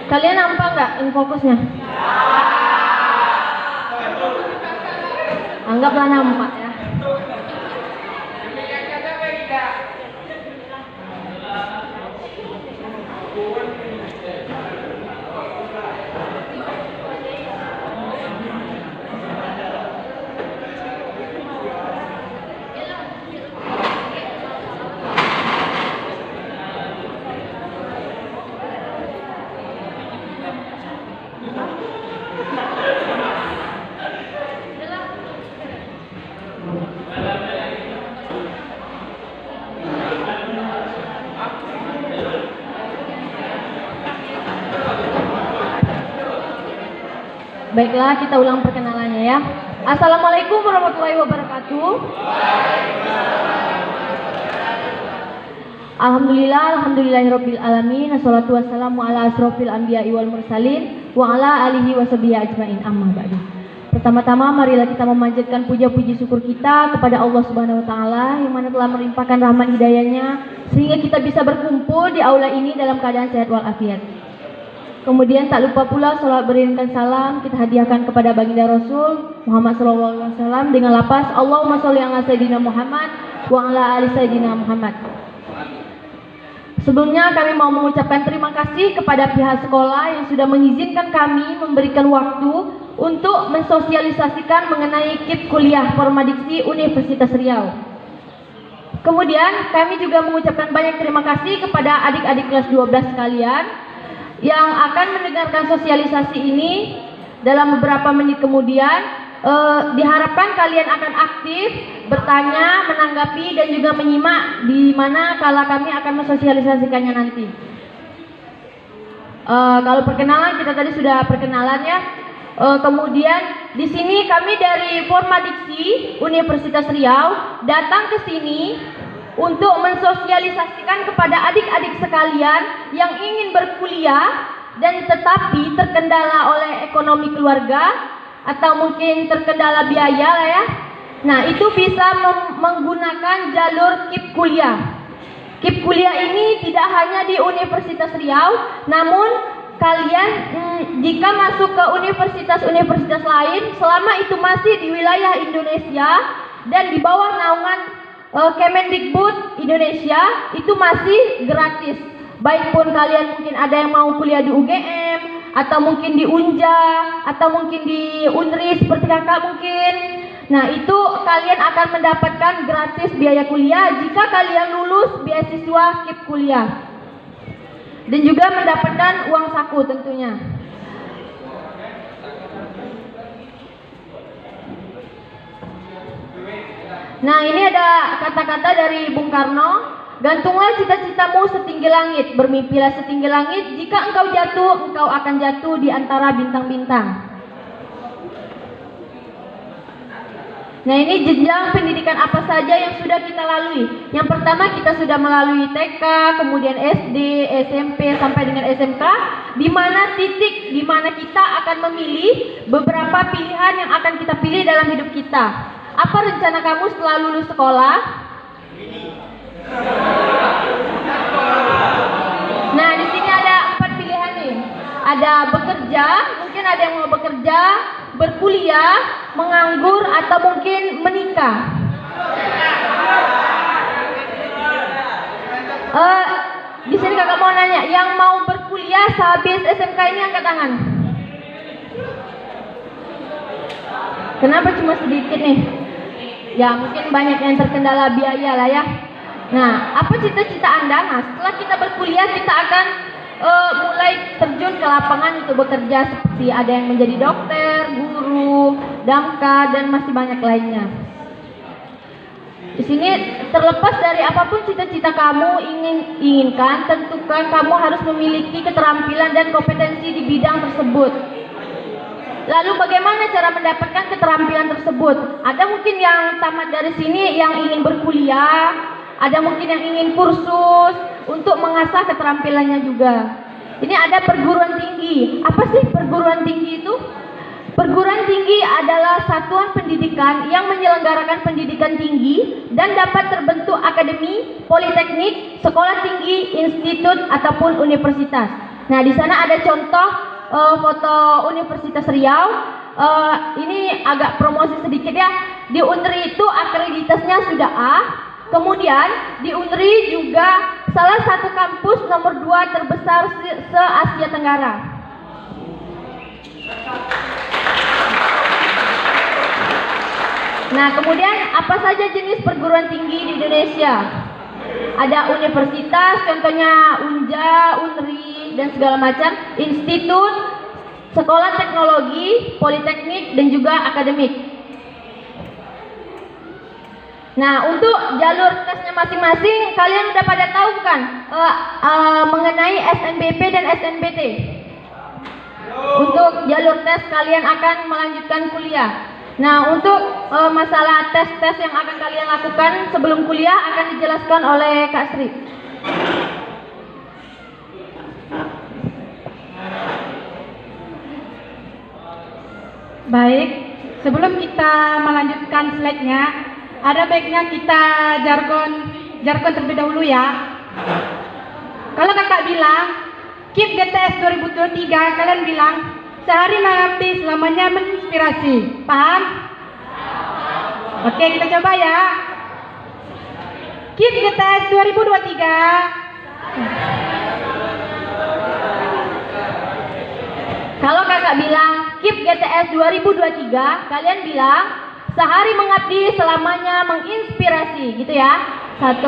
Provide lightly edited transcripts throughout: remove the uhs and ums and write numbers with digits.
Kalian nampak nggak in fokusnya? Anggaplah nampak ya. Baiklah, kita ulang perkenalannya ya. Assalamualaikum warahmatullahi wabarakatuh. Alhamdulillahirabbil alamin. Wassalatu wassalamu ala asrofil anbiya'i wal mursalin wa ala alihi washabihi ajmain. Amma ba'du. Pertama-tama marilah kita memanjatkan puja-puji syukur kita kepada Allah Subhanahu wa taala yang mana telah melimpahkan rahmat hidayahnya sehingga kita bisa berkumpul di aula ini dalam keadaan sehat walafiat. Kemudian tak lupa pula salawat beriringkan salam kita hadiahkan kepada baginda Rasul Muhammad SAW dengan lafaz Allahumma sholli ala sayyidina Muhammad wa ala ali sayyidina Muhammad. Sebelumnya kami mau mengucapkan terima kasih kepada pihak sekolah yang sudah mengizinkan kami memberikan waktu untuk mensosialisasikan mengenai KIP Kuliah Formadiksi Universitas Riau. Kemudian kami juga mengucapkan banyak terima kasih kepada adik-adik kelas 12 sekalian yang akan mendengarkan sosialisasi ini dalam beberapa menit kemudian. Diharapkan kalian akan aktif, bertanya, menanggapi, dan juga menyimak di mana kala kami akan mensosialisasikannya nanti. Kalau perkenalan kita tadi sudah perkenalan ya. Kemudian di sini kami dari Formadiksi Universitas Riau datang ke sini untuk mensosialisasikan kepada adik-adik sekalian yang ingin berkuliah dan tetapi terkendala oleh ekonomi keluarga atau mungkin terkendala biaya lah ya. Nah, itu bisa menggunakan jalur KIP kuliah. KIP kuliah ini tidak hanya di Universitas Riau, namun kalian jika masuk ke universitas-universitas lain selama itu masih di wilayah Indonesia dan di bawah naungan Kemendikbud Indonesia itu masih gratis. Baik pun kalian mungkin ada yang mau kuliah di UGM atau mungkin di Unja atau mungkin di Unri seperti kakak mungkin. Nah, itu kalian akan mendapatkan gratis biaya kuliah jika kalian lulus beasiswa KIP kuliah. Dan juga mendapatkan uang saku tentunya. Nah, ini ada kata-kata dari Bung Karno. Gantunglah cita-citamu setinggi langit, bermimpilah setinggi langit, jika engkau jatuh, engkau akan jatuh di antara bintang-bintang. Nah, ini jenjang pendidikan apa saja yang sudah kita lalui. Yang pertama kita sudah melalui TK, kemudian SD, SMP, sampai dengan SMK, di mana titik di mana kita akan memilih beberapa pilihan yang akan kita pilih dalam hidup kita. Apa rencana kamu setelah lulus sekolah? Nah, di sini ada 4 pilihan nih. Ada bekerja, mungkin ada yang mau bekerja, berkuliah, menganggur, atau mungkin menikah. Di sini kakak mau nanya, yang mau berkuliah sehabis SMK ini angkat tangan. Kenapa cuma sedikit nih? Ya mungkin banyak yang terkendala biaya lah ya. Nah, apa cita-cita Anda? Nah, setelah kita berkuliah kita akan mulai terjun ke lapangan untuk bekerja, seperti ada yang menjadi dokter, guru, damkar, dan masih banyak lainnya. Di sini terlepas dari apapun cita-cita kamu inginkan, tentukan kamu harus memiliki keterampilan dan kompetensi di bidang tersebut. Lalu bagaimana cara mendapatkan keterampilan tersebut? Ada mungkin yang tamat dari sini yang ingin berkuliah, ada mungkin yang ingin kursus untuk mengasah keterampilannya juga. Ini ada perguruan tinggi. Apa sih perguruan tinggi itu? Perguruan tinggi adalah satuan pendidikan yang menyelenggarakan pendidikan tinggi dan dapat terbentuk akademi, politeknik, sekolah tinggi, institut, ataupun universitas. Nah, di sana ada contoh foto Universitas Riau. Ini agak promosi sedikit ya. Di Unri itu akreditasnya sudah A. Kemudian di Unri juga salah satu kampus nomor 2 terbesar se-Asia Tenggara. Nah, kemudian apa saja jenis perguruan tinggi di Indonesia? Ada universitas, contohnya Unja, Unri, dan segala macam, institut, sekolah teknologi, politeknik, dan juga akademik. Nah, untuk jalur tesnya masing-masing, kalian udah pada tahu kan mengenai SNBP dan SNBT? Untuk jalur tes kalian akan melanjutkan kuliah. Nah, untuk masalah tes-tes yang akan kalian lakukan sebelum kuliah akan dijelaskan oleh Kak Sri. Baik, sebelum kita melanjutkan slide-nya, ada baiknya kita jargon terlebih dahulu ya. Kalau kakak bilang KIP GTS 2023, kalian bilang sehari mengabdi selamanya menginspirasi. Paham? Oke, kita coba ya. KIP GTS 2023. Kalau kakak bilang KIP GTS 2023, kalian bilang sehari mengabdi selamanya menginspirasi, gitu ya. 1,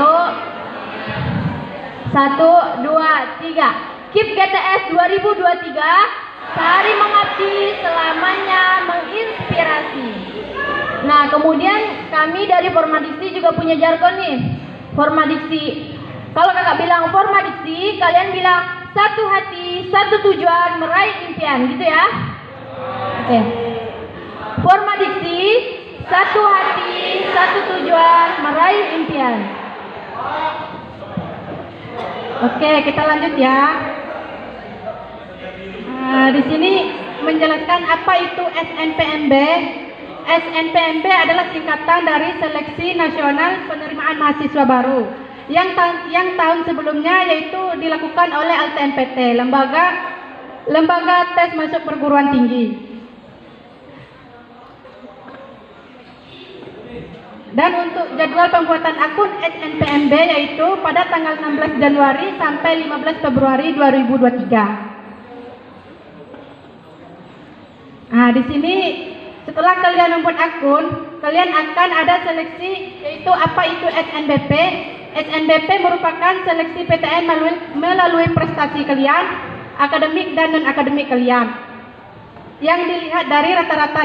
2, 3. KIP GTS 2023, sehari mengabdi selamanya menginspirasi. Nah, kemudian kami dari Formadiksi juga punya jargon nih. Formadiksi. Kalau kakak bilang Formadiksi, kalian bilang satu hati, satu tujuan, meraih impian, gitu ya. Oke. Formadiksi, satu hati, satu tujuan, meraih impian. Oke, kita lanjut ya. Di sini menjelaskan apa itu SNPMB. SNPMB adalah singkatan dari Seleksi Nasional Penerimaan Mahasiswa Baru yang tahun sebelumnya yaitu dilakukan oleh LTMPT, lembaga tes masuk perguruan tinggi. Dan untuk jadwal pembuatan akun SNPMB yaitu pada tanggal 16 Januari sampai 15 Februari 2023. Nah, di sini setelah kalian membuat akun, kalian akan ada seleksi yaitu apa itu SNBP. SNBP merupakan seleksi PTN melalui prestasi kalian, akademik dan non-akademik kalian. Yang dilihat dari rata-rata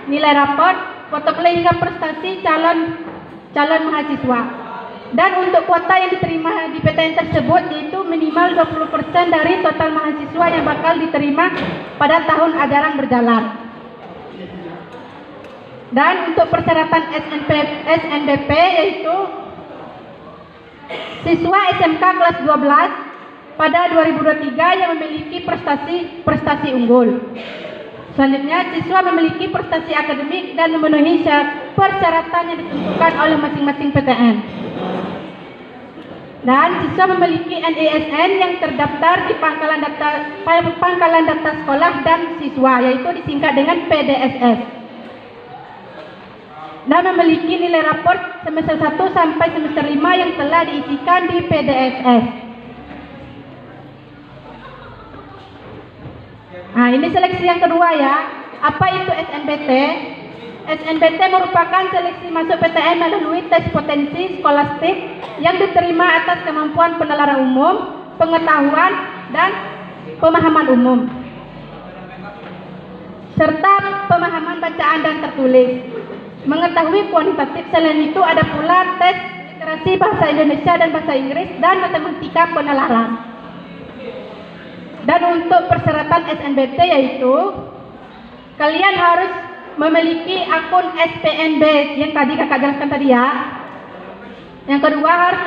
nilai raport, portofolio hingga prestasi calon mahasiswa. Dan untuk kuota yang diterima di PTN tersebut yaitu minimal 20% dari total mahasiswa yang bakal diterima pada tahun ajaran berjalan. Dan untuk persyaratan SNBP yaitu siswa SMK kelas 12 pada 2023 yang memiliki prestasi unggul. Selanjutnya, siswa memiliki prestasi akademik dan memenuhi persyaratan yang ditentukan oleh masing-masing PTN. Dan siswa memiliki NISN yang terdaftar di pangkalan data sekolah dan siswa, yaitu disingkat dengan PDSS. Dan memiliki nilai raport semester 1 sampai semester 5 yang telah diisikan di PDSS. Nah, ini seleksi yang kedua ya. Apa itu SNBT? SNBT merupakan seleksi masuk PTN melalui tes potensi skolastik yang diterima atas kemampuan penalaran umum, pengetahuan, dan pemahaman umum, serta pemahaman bacaan dan tertulis. Mengetahui kuantitatif, selain itu ada pula tes literasi bahasa Indonesia dan bahasa Inggris dan matematika penalaran. Dan untuk persyaratan SNBT yaitu kalian harus memiliki akun SPNB yang tadi kakak jelaskan tadi ya. Yang kedua harus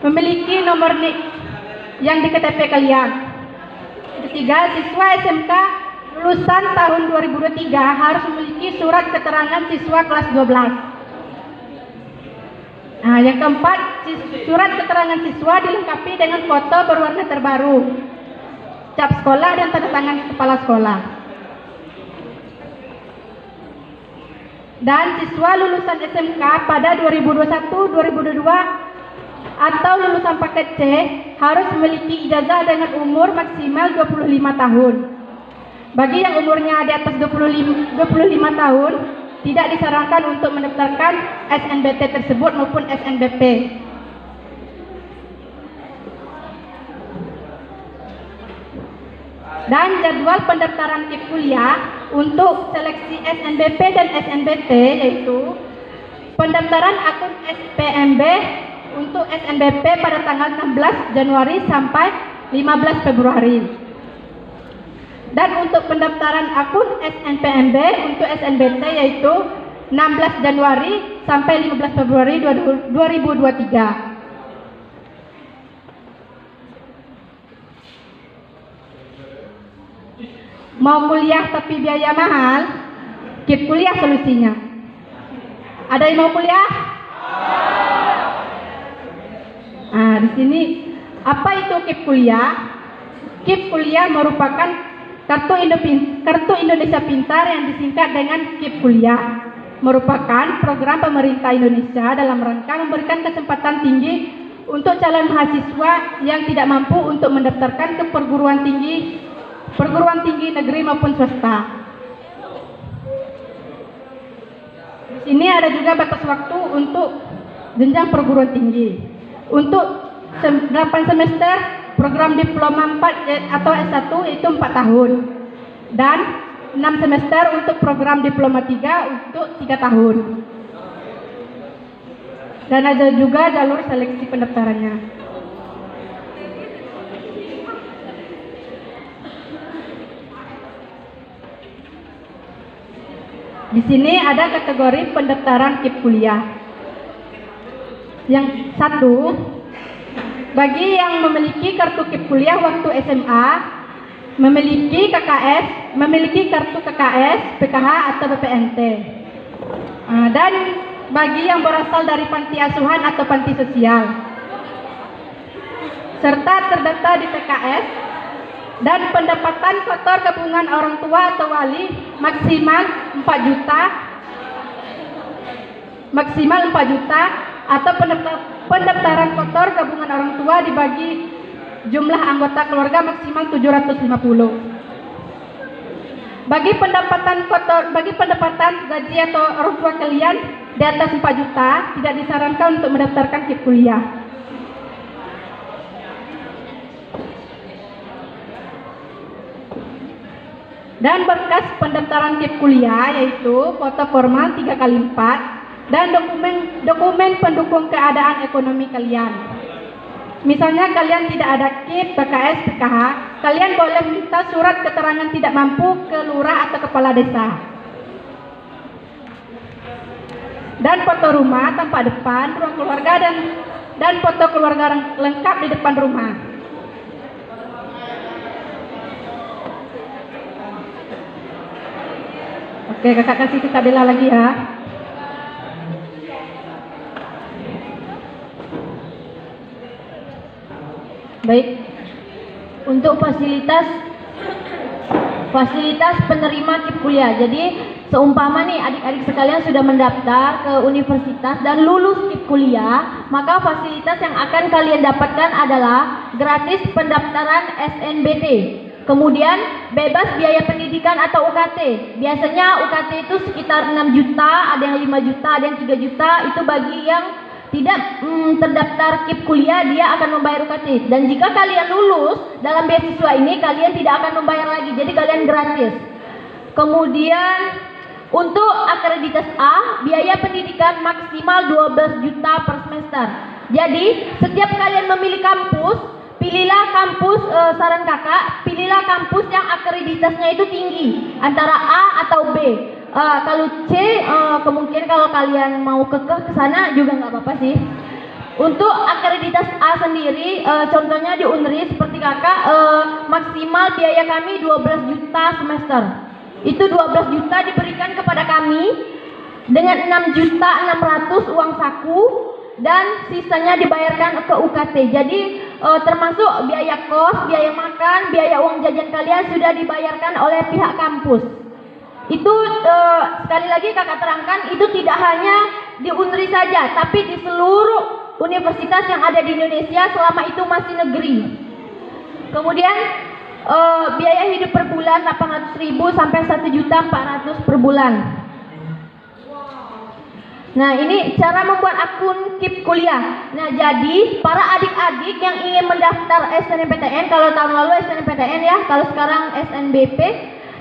memiliki nomor NIK yang di KTP kalian. Ketiga, siswa SMK lulusan tahun 2023 harus memiliki surat keterangan siswa kelas 12. Nah, yang keempat, surat keterangan siswa dilengkapi dengan foto berwarna terbaru. cap sekolah dan tanda tangan kepala sekolah. Dan siswa lulusan SMK pada 2021-2022 atau lulusan paket C harus memiliki ijazah dengan umur maksimal 25 tahun. Bagi yang umurnya di atas 25 tahun, tidak disarankan untuk mendaftarkan SNBT tersebut maupun SNBP. Dan jadwal pendaftaran KIP kuliah untuk seleksi SNBP dan SNBT yaitu pendaftaran akun SPMB untuk SNBP pada tanggal 16 Januari sampai 15 Februari. Dan untuk pendaftaran akun SNPMB untuk SNBT yaitu 16 Januari sampai 15 Februari 2023. Mau kuliah tapi biaya mahal, KIP kuliah solusinya. Ada yang mau kuliah? Nah, di sini apa itu KIP kuliah? KIP kuliah merupakan kartu Indonesia Pintar yang disingkat dengan KIP kuliah. Merupakan program pemerintah Indonesia dalam rangka memberikan kesempatan tinggi untuk calon mahasiswa yang tidak mampu untuk mendaftarkan ke perguruan tinggi negeri maupun swasta. Di sini ada juga batas waktu untuk jenjang perguruan tinggi. Untuk 8 semester program diploma 4 atau S1 itu 4 tahun. Dan 6 semester untuk program diploma 3 untuk 3 tahun. Dan ada juga jalur seleksi pendaftarannya. Di sini ada kategori pendaftaran KIP kuliah. Yang satu, bagi yang memiliki kartu KIP kuliah waktu SMA, memiliki kartu KKS, PKH atau BPNT. Dan bagi yang berasal dari panti asuhan atau panti sosial, serta terdaftar di PKS, dan pendapatan kotor gabungan orang tua atau wali maksimal 4 juta atau pendaftaran kotor gabungan orang tua dibagi jumlah anggota keluarga maksimal 750. Bagi pendapatan gaji atau orang tua kalian di atas 4 juta tidak disarankan untuk mendaftarkan KIP kuliah. Dan berkas pendaftaran KIP kuliah yaitu foto formal 3x4 dan dokumen pendukung keadaan ekonomi kalian. Misalnya kalian tidak ada KIP, PKS, PKH, kalian boleh minta surat keterangan tidak mampu ke lurah atau kepala desa. Dan foto rumah tampak depan, ruang keluarga dan foto keluarga lengkap di depan rumah. Oke, kakak kasih ke Kak Bella lagi ya. Baik, untuk fasilitas penerima KIP kuliah. Jadi seumpama nih adik-adik sekalian sudah mendaftar ke universitas dan lulus KIP kuliah, maka fasilitas yang akan kalian dapatkan adalah gratis pendaftaran SNBT. Kemudian bebas biaya pendidikan atau UKT. Biasanya UKT itu sekitar 6 juta, ada yang 5 juta, ada yang 3 juta. Itu bagi yang tidak terdaftar KIP kuliah, dia akan membayar UKT. Dan jika kalian lulus dalam beasiswa ini, kalian tidak akan membayar lagi. Jadi kalian gratis. Kemudian untuk akreditas A, biaya pendidikan maksimal 12 juta per semester. Jadi setiap kalian memilih kampus, pilihlah kampus, saran kakak, pilihlah kampus yang akreditasnya itu tinggi, antara A atau B. Kalau C, kemungkinan kalau kalian mau kekeh ke sana juga nggak apa-apa sih. Untuk akreditas A sendiri, contohnya di UNRI seperti kakak, maksimal biaya kami 12 juta semester. Itu 12 juta diberikan kepada kami dengan 6.600.000 uang saku dan sisanya dibayarkan ke UKT. Jadi termasuk biaya kos, biaya makan, biaya uang jajan kalian sudah dibayarkan oleh pihak kampus. Itu sekali lagi kakak terangkan, itu tidak hanya di Unri saja, tapi di seluruh universitas yang ada di Indonesia selama itu masih negeri. Kemudian biaya hidup per bulan 800.000 sampai 1.400.000 per bulan. Nah, ini cara membuat akun KIP kuliah. Nah, jadi para adik-adik yang ingin mendaftar SNMPTN, kalau tahun lalu SNMPTN ya, kalau sekarang SNBP.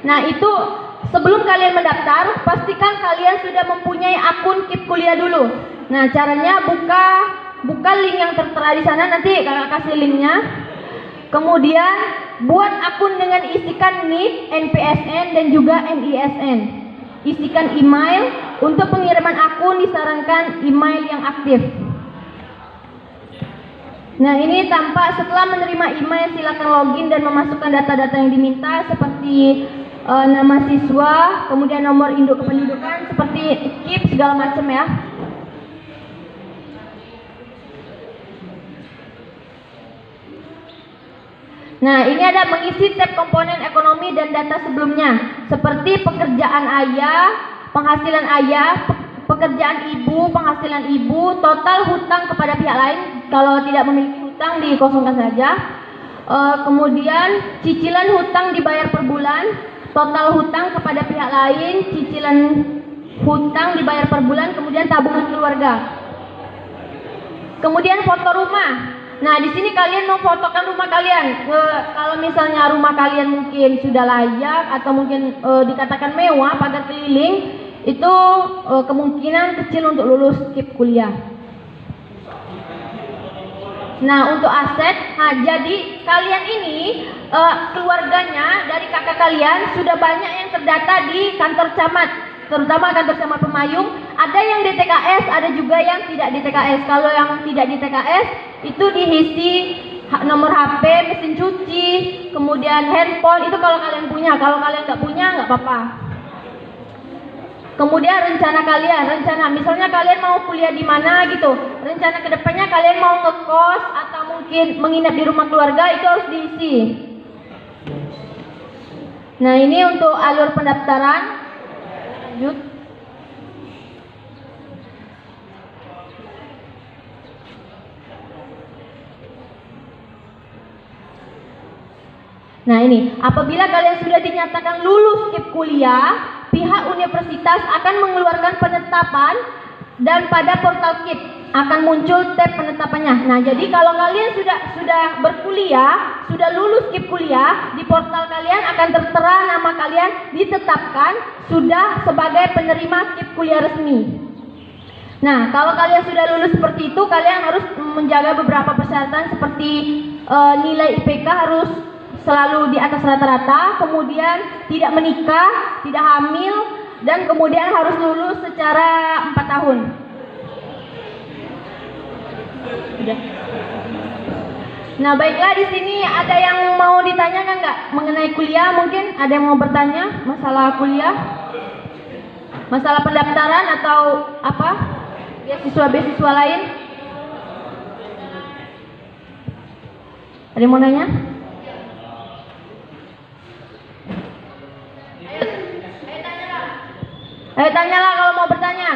Nah, itu sebelum kalian mendaftar, pastikan kalian sudah mempunyai akun KIP kuliah dulu. Nah, caranya buka link yang tertera di sana, nanti kakak kasih linknya. Kemudian buat akun dengan isikan NIK, NPSN dan juga NISN. Isikan email. Untuk pengiriman akun disarankan email yang aktif. Nah, ini tampak setelah menerima email silakan login dan memasukkan data-data yang diminta seperti nama siswa, kemudian nomor induk kependudukan seperti KIP segala macam ya. Nah, ini ada mengisi tab komponen ekonomi dan data sebelumnya seperti pekerjaan ayah, penghasilan ayah, pekerjaan ibu, penghasilan ibu, total hutang kepada pihak lain. Kalau tidak memiliki hutang dikosongkan saja. Kemudian cicilan hutang dibayar per bulan, total hutang kepada pihak lain, cicilan hutang dibayar per bulan, kemudian tabungan keluarga. Kemudian foto rumah. Nah, di sini kalian memfotokan rumah kalian. Kalau misalnya rumah kalian mungkin sudah layak atau mungkin dikatakan mewah, pagar keliling, itu kemungkinan kecil untuk lulus KIP kuliah. Nah, untuk aset, jadi kalian ini keluarganya dari kakak kalian sudah banyak yang terdata di kantor camat, terutama kantor camat Pemayung. Ada yang di TKS, ada juga yang tidak di TKS. Kalau yang tidak di TKS itu diisi nomor HP, mesin cuci, kemudian handphone. Itu kalau kalian punya. Kalau kalian nggak punya, nggak apa-apa. Kemudian rencana kalian, misalnya kalian mau kuliah di mana gitu, rencana kedepannya kalian mau ngekos atau mungkin menginap di rumah keluarga, itu harus diisi. Nah, ini untuk alur pendaftaran. Lanjut. Nah, ini apabila kalian sudah dinyatakan lulus KIP kuliah, pihak universitas akan mengeluarkan penetapan dan pada portal KIP akan muncul tab penetapannya. Nah, jadi kalau kalian sudah berkuliah, sudah lulus KIP kuliah, di portal kalian akan tertera nama kalian ditetapkan sudah sebagai penerima KIP kuliah resmi. Nah, kalau kalian sudah lulus seperti itu, kalian harus menjaga beberapa persyaratan seperti nilai IPK harus selalu di atas rata-rata, kemudian tidak menikah, tidak hamil, dan kemudian harus lulus secara 4 tahun. Udah. Nah, baiklah, di sini ada yang mau ditanyakan nggak mengenai kuliah? Mungkin ada yang mau bertanya masalah kuliah, masalah pendaftaran atau apa? Beasiswa lain? Ada yang mau nanya? Ayo tanyalah kalau mau bertanya.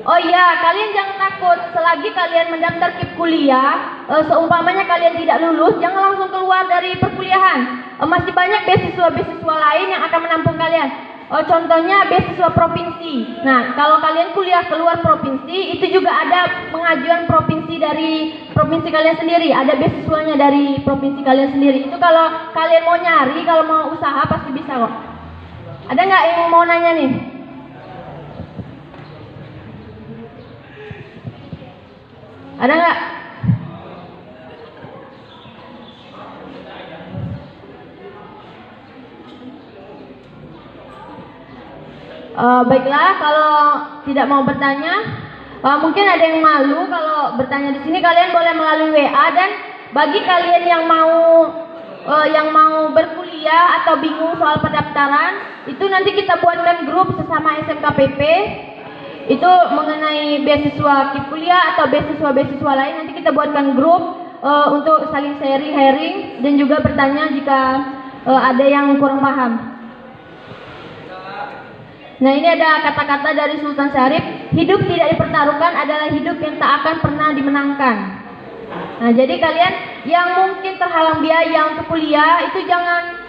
Oh iya, kalian jangan takut. Selagi kalian mendaftar KIP kuliah, seumpamanya kalian tidak lulus, jangan langsung keluar dari perkuliahan. Masih banyak beasiswa lain yang akan menampung kalian. Contohnya beasiswa provinsi. Nah, kalau kalian kuliah keluar provinsi, itu juga ada pengajuan provinsi dari provinsi kalian sendiri. Ada beasiswanya dari provinsi kalian sendiri. Itu kalau kalian mau nyari, kalau mau usaha pasti bisa kok. Ada nggak yang mau nanya nih? Ada nggak? Baiklah, kalau tidak mau bertanya, mungkin ada yang malu kalau bertanya di sini. Kalian boleh melalui WA, dan bagi kalian yang mau berkuliah atau bingung soal pendaftaran, itu nanti kita buatkan grup sesama SMKPP. itu mengenai beasiswa KIP kuliah atau beasiswa lain. Nanti kita buatkan grup untuk saling sharing dan juga bertanya jika ada yang kurang paham. Nah, ini ada kata-kata dari Sultan Syarif, hidup tidak dipertaruhkan adalah hidup yang tak akan pernah dimenangkan. Nah, jadi kalian yang mungkin terhalang biaya untuk kuliah itu jangan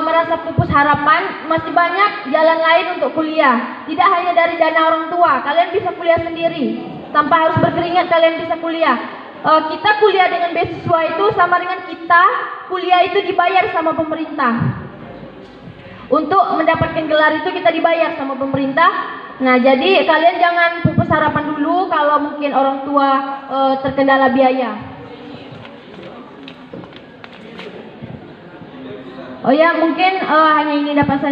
merasa pupus harapan, masih banyak jalan lain untuk kuliah. Tidak hanya dari dana orang tua, kalian bisa kuliah sendiri. Tanpa harus berkeringat kalian bisa kuliah. Kita kuliah dengan beasiswa itu sama dengan kita kuliah itu dibayar sama pemerintah. Untuk mendapatkan gelar itu kita dibayar sama pemerintah. Nah, jadi kalian jangan pupus harapan dulu kalau mungkin orang tua terkendala biaya. Oh ya, mungkin hanya ini dapat saya